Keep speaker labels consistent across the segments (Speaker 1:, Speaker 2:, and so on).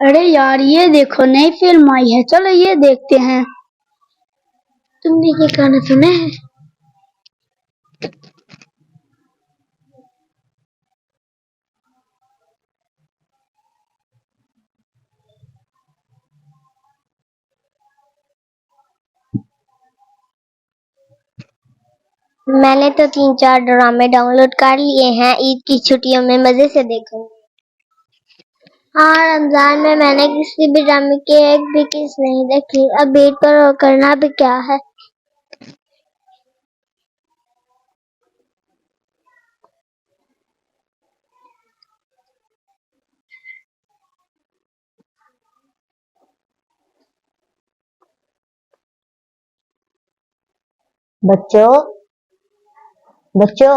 Speaker 1: अरे यार ये देखो नई फिल्म आई है, चलो ये देखते हैं। तुमने ये गाना सुना है?
Speaker 2: मैंने तो 3-4 ड्रामे डाउनलोड कर लिए हैं, ईद की छुट्टियों में मजे से देखूंगी। हाँ, रमजान में मैंने किसी भी ड्रामे की एक भी किस नहीं देखी। अब वेट करो, करना भी क्या है।
Speaker 3: बच्चों बच्चों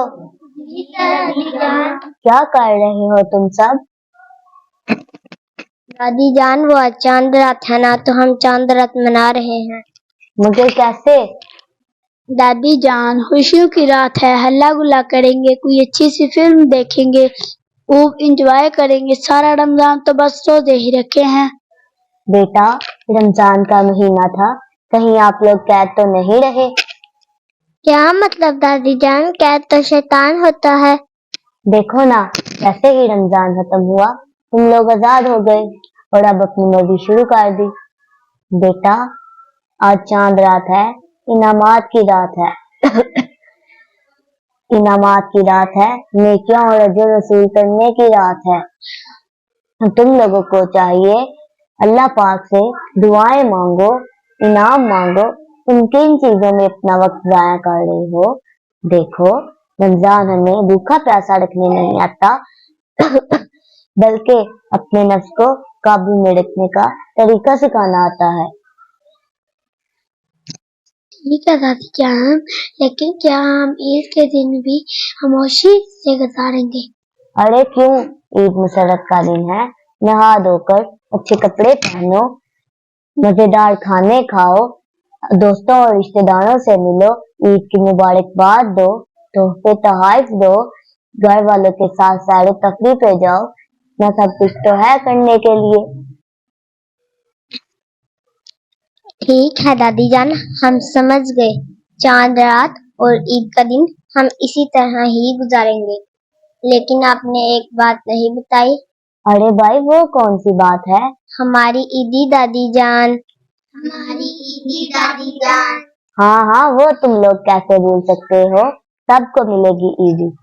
Speaker 3: क्या कर रहे हो तुम सब?
Speaker 2: दादी जान, वो आज चांद रात है ना, तो हम चांद रात मना रहे हैं।
Speaker 3: मगर कैसे?
Speaker 1: दादी जान, खुशियों की रात है, हल्ला गुल्ला करेंगे, कोई अच्छी सी फिल्म देखेंगे, खूब इंजॉय करेंगे। सारा रमजान तो बस रोजे ही रखे हैं।
Speaker 3: बेटा, रमजान का महीना था, कहीं आप लोग कैद तो नहीं रहे?
Speaker 2: क्या मतलब दादी जान? कैद तो शैतान होता है।
Speaker 3: देखो ना, जैसे ही रमजान खत्म हुआ तुम लोग आजाद हो गए और अब अपनी मर्जी शुरू कर दी। बेटा, आज चांद रात है, इनामात की रात है। इनामात की रात है, नेकियां और अजर वसूल करने की रात है। तुम लोगों को चाहिए अल्लाह पाक से दुआएं मांगो, इनाम मांगो। तुम किन चीजों में अपना वक्त जाया कर रहे हो? देखो, रमजान हमें भूखा प्यासा रखने नहीं आता, बल्कि अपने नफ्स को काबू में रखने का तरीका सिखाना आता है।
Speaker 1: ठीक है दादी जान, लेकिन क्या हम ईद के दिन भी खामोशी से गुजारेंगे?
Speaker 3: अरे क्यों, ईद मुसरत का दिन है। नहा धोकर अच्छे कपड़े पहनो, मजेदार खाने खाओ, दोस्तों और रिश्तेदारों से मिलो, ईद की मुबारकबाद दो, तोहफे तोहफे दो, घर वालों के साथ सैर तफरीह पे जाओ। न सब कुछ तो है करने के लिए।
Speaker 2: ठीक है दादी जान, हम समझ गए। चांद रात और ईद का दिन हम इसी तरह ही गुजारेंगे। लेकिन आपने एक बात नहीं बताई।
Speaker 3: अरे भाई, वो कौन सी बात है?
Speaker 2: हमारी ईदी दादी जान। हमारी ईदी दादी जान।
Speaker 3: हाँ हाँ, वो तुम लोग कैसे भूल सकते हो, सबको मिलेगी ईदी।